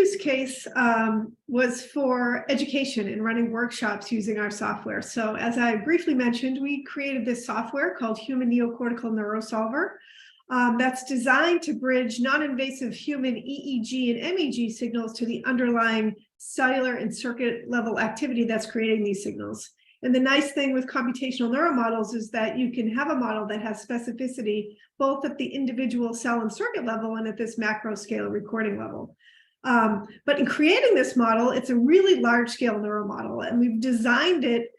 use case was for education and running workshops using our software. So as I briefly mentioned, we created this software called Human Neocortical Neurosolver that's designed to bridge non-invasive human EEG and MEG signals to the underlying cellular and circuit level activity that's creating these signals. And the nice thing with computational neuromodels is that you can have a model that has specificity both at the individual cell and circuit level and at this macro scale recording level. But in creating this model, it's a really large scale neuromodel, and we've designed it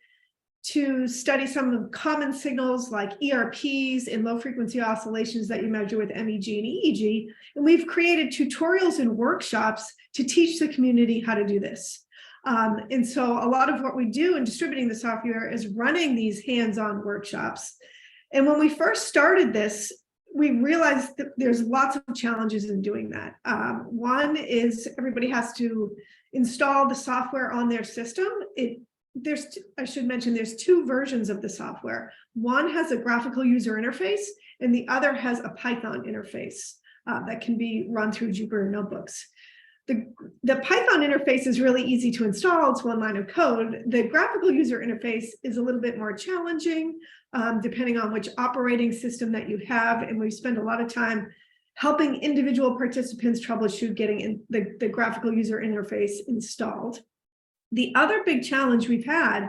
to study some of the common signals like ERPs and low frequency oscillations that you measure with MEG and EEG. And we've created tutorials and workshops to teach the community how to do this. And so a lot of what we do in distributing the software is running these hands-on workshops. And when we first started this, we realized that there's lots of challenges in doing that. One is everybody has to install the software on their system. I should mention there's two versions of the software. One has a graphical user interface, and the other has a Python interface that can be run through Jupyter notebooks. The Python interface is really easy to install. It's one line of code. The graphical user interface is a little bit more challenging, depending on which operating system that you have. And we spend a lot of time helping individual participants troubleshoot getting the graphical user interface installed. The other big challenge we've had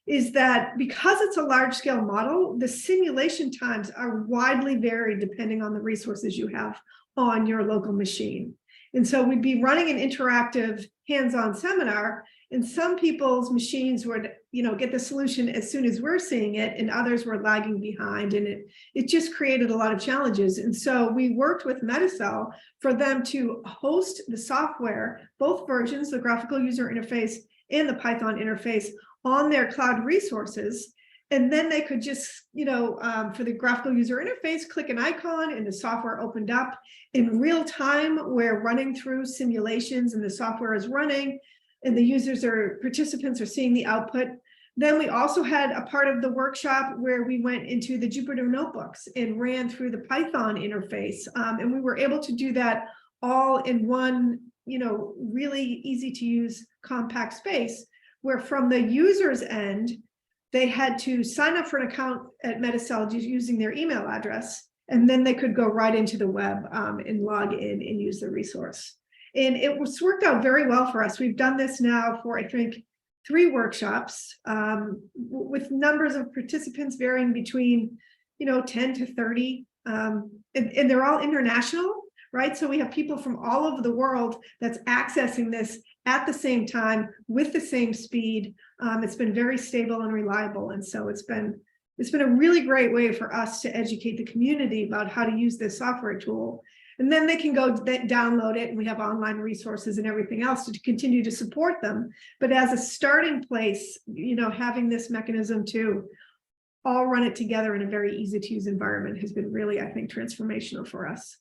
is that because it's a large scale model, the simulation times are widely varied depending on the resources you have on your local machine. And so we'd be running an interactive hands-on seminar, and some people's machines would, get the solution as soon as we're seeing it, and others were lagging behind, and it just created a lot of challenges. And so we worked with MetaCell for them to host the software, both versions, the graphical user interface and the Python interface, on their cloud resources. And then they could just, for the graphical user interface, click an icon and the software opened up in real time. We're running through simulations and the software is running and the participants are seeing the output. Then we also had a part of the workshop where we went into the Jupyter notebooks and ran through the Python interface. And we were able to do that all in one, really easy to use compact space, where from the user's end, they had to sign up for an account at MetaCell using their email address, and then they could go right into the web and log in and use the resource. And it worked out very well for us. We've done this now for, I think, 3 workshops with numbers of participants varying between, 10 to 30, and they're all international, right? So we have people from all over the world that's accessing this at the same time with the same speed. It's been very stable and reliable. And so it's been a really great way for us to educate the community about how to use this software tool. And then they can go download it, and we have online resources and everything else to continue to support them. But as a starting place, having this mechanism to all run it together in a very easy to use environment has been really, I think, transformational for us.